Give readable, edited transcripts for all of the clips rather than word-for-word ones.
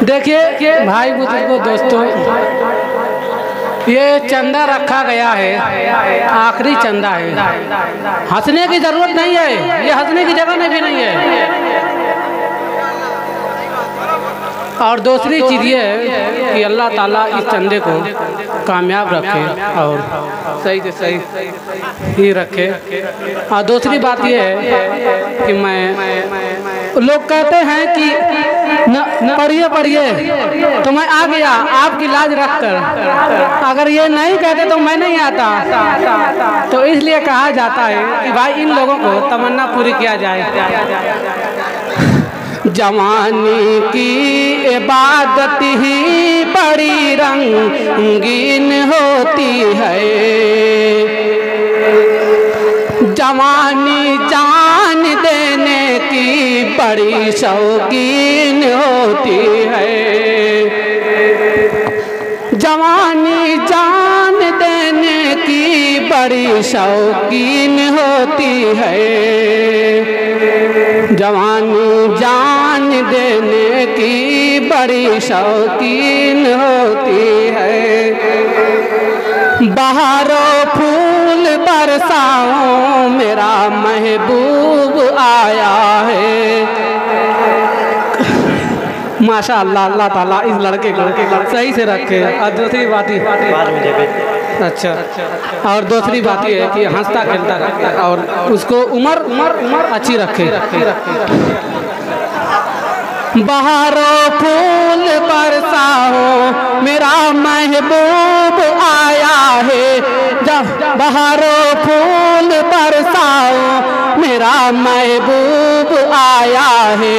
देखिए भाई बुजुर्गों दोस्तों, ये चंदा रखा गया है, आखिरी चंदा है। हंसने की जरूरत नहीं है, ये हंसने की जगह भी नहीं है। और दूसरी चीज़ ये है कि अल्लाह ताला इस चंदे को कामयाब रखे और सही से सही ही रखे। और दूसरी बात ये है कि लोग कहते हैं कि पढ़िए पढ़िए तो मैं आ गया आपकी लाज रख कर, अगर ये नहीं कहते तो मैं नहीं आता। तो इसलिए कहा जाता है कि भाई इन लोगों को तमन्ना पूरी किया जाए। जवानी की इबादत ही बड़ी रंगीन होती है, जवानी जान देने की बड़ी शौकीन होती है, जवानी जान देने की बड़ी शौकीन होती है, जवानी जान देने की बड़ी शौकीन होती है। बहारों फूल बरसाओ मेरा महबूब आया है। माशाअल्लाह, अल्लाह ताला इस लड़के को सही से रखे। और दूसरी बात अच्छा, और दूसरी बात यह है कि हंसता खेलता रखे और उसको उम्र अच्छी रखे। बहारों फूल बरसाओ मेरा महबूब आया है, जब बहारों फूल बरसाओ मेरा महबूब आया है।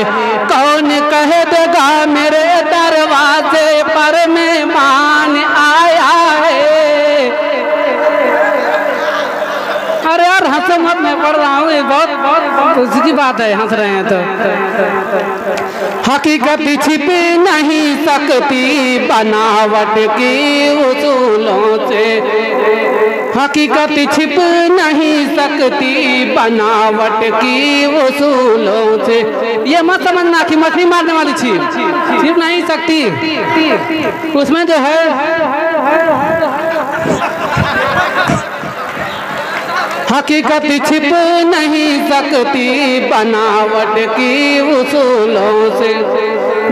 कौन कह देगा मेरे दरवाजे पर मेहमान आया है। अरे यार हंसो मत, मैं पढ़ रहा हूँ, ये बहुत उसकी बात है, हंस रहे हैं तो। हकीकत छिप नहीं सकती बनावट की उसूलों से, हकीकत छिप नहीं सकती बनावट की उसूलों से। ये मत समझना कि मछली मारने वाली छिप नहीं सकती, उसमें जो है हकीकत छिप नहीं सकती बनावट की उसूलों से।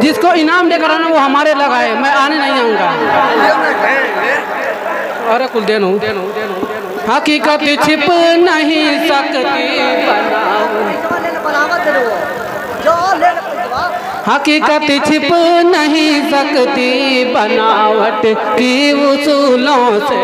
जिसको इनाम देकर आना वो हमारे लगाए, मैं आने नहीं आऊँगा। अरे कुल देनो हकीकत छिप नहीं सकती, हकीकत छिप नहीं सकती बनावट की उसूलों से।